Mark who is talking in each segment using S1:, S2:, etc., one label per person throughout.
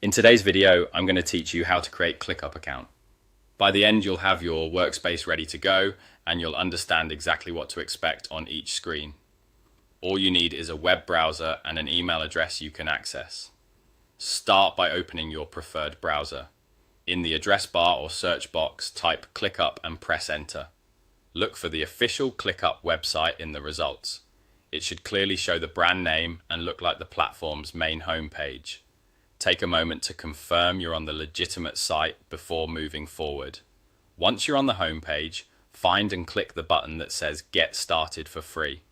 S1: In today's video, I'm going to teach you how to create ClickUp account. By the end, you'll have your workspace ready to go and you'll understand exactly what to expect on each screen. All you need is a web browser and an email address you can access. Start by opening your preferred browser. In the address bar or search box, type ClickUp and press enter. Look for the official ClickUp website in the results. It should clearly show the brand name and look like the platform's main homepage. Take a moment to confirm you're on the legitimate site before moving forward. Once you're on the homepage, find and click the button that says Get Started for free.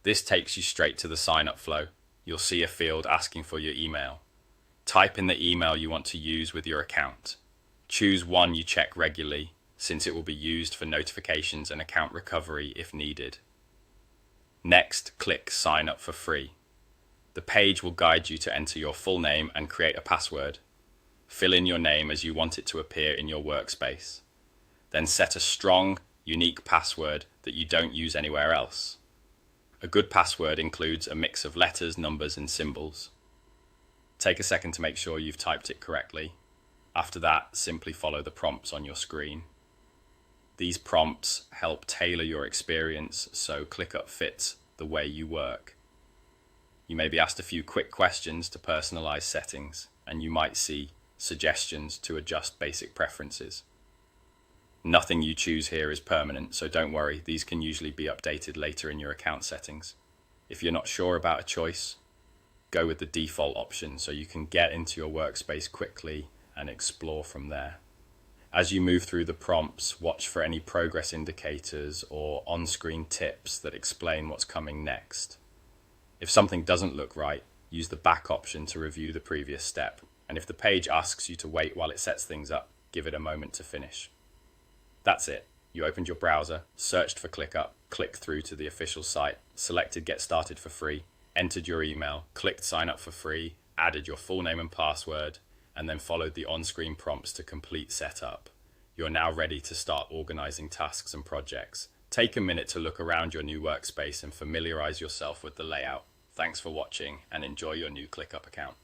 S1: This takes you straight to the sign-up flow. You'll see a field asking for your email. Type in the email you want to use with your account. Choose one you check regularly, since it will be used for notifications and account recovery if needed. Next, click Sign Up for Free. The page will guide you to enter your full name and create a password. Fill in your name as you want it to appear in your workspace. Then set a strong, unique password that you don't use anywhere else. A good password includes a mix of letters, numbers, and symbols. Take a second to make sure you've typed it correctly. After that, simply follow the prompts on your screen. These prompts help tailor your experience so ClickUp fits the way you work. You may be asked a few quick questions to personalize settings, and you might see suggestions to adjust basic preferences. Nothing you choose here is permanent, so don't worry, these can usually be updated later in your account settings. If you're not sure about a choice, go with the default option so you can get into your workspace quickly and explore from there. As you move through the prompts, watch for any progress indicators or on-screen tips that explain what's coming next. If something doesn't look right, use the back option to review the previous step. And if the page asks you to wait while it sets things up, give it a moment to finish. That's it. You opened your browser, searched for ClickUp, clicked through to the official site, selected Get Started for free, entered your email, clicked Sign Up for free, added your full name and password, and then followed the on-screen prompts to complete setup. You're now ready to start organizing tasks and projects. Take a minute to look around your new workspace and familiarize yourself with the layout. Thanks for watching and enjoy your new ClickUp account.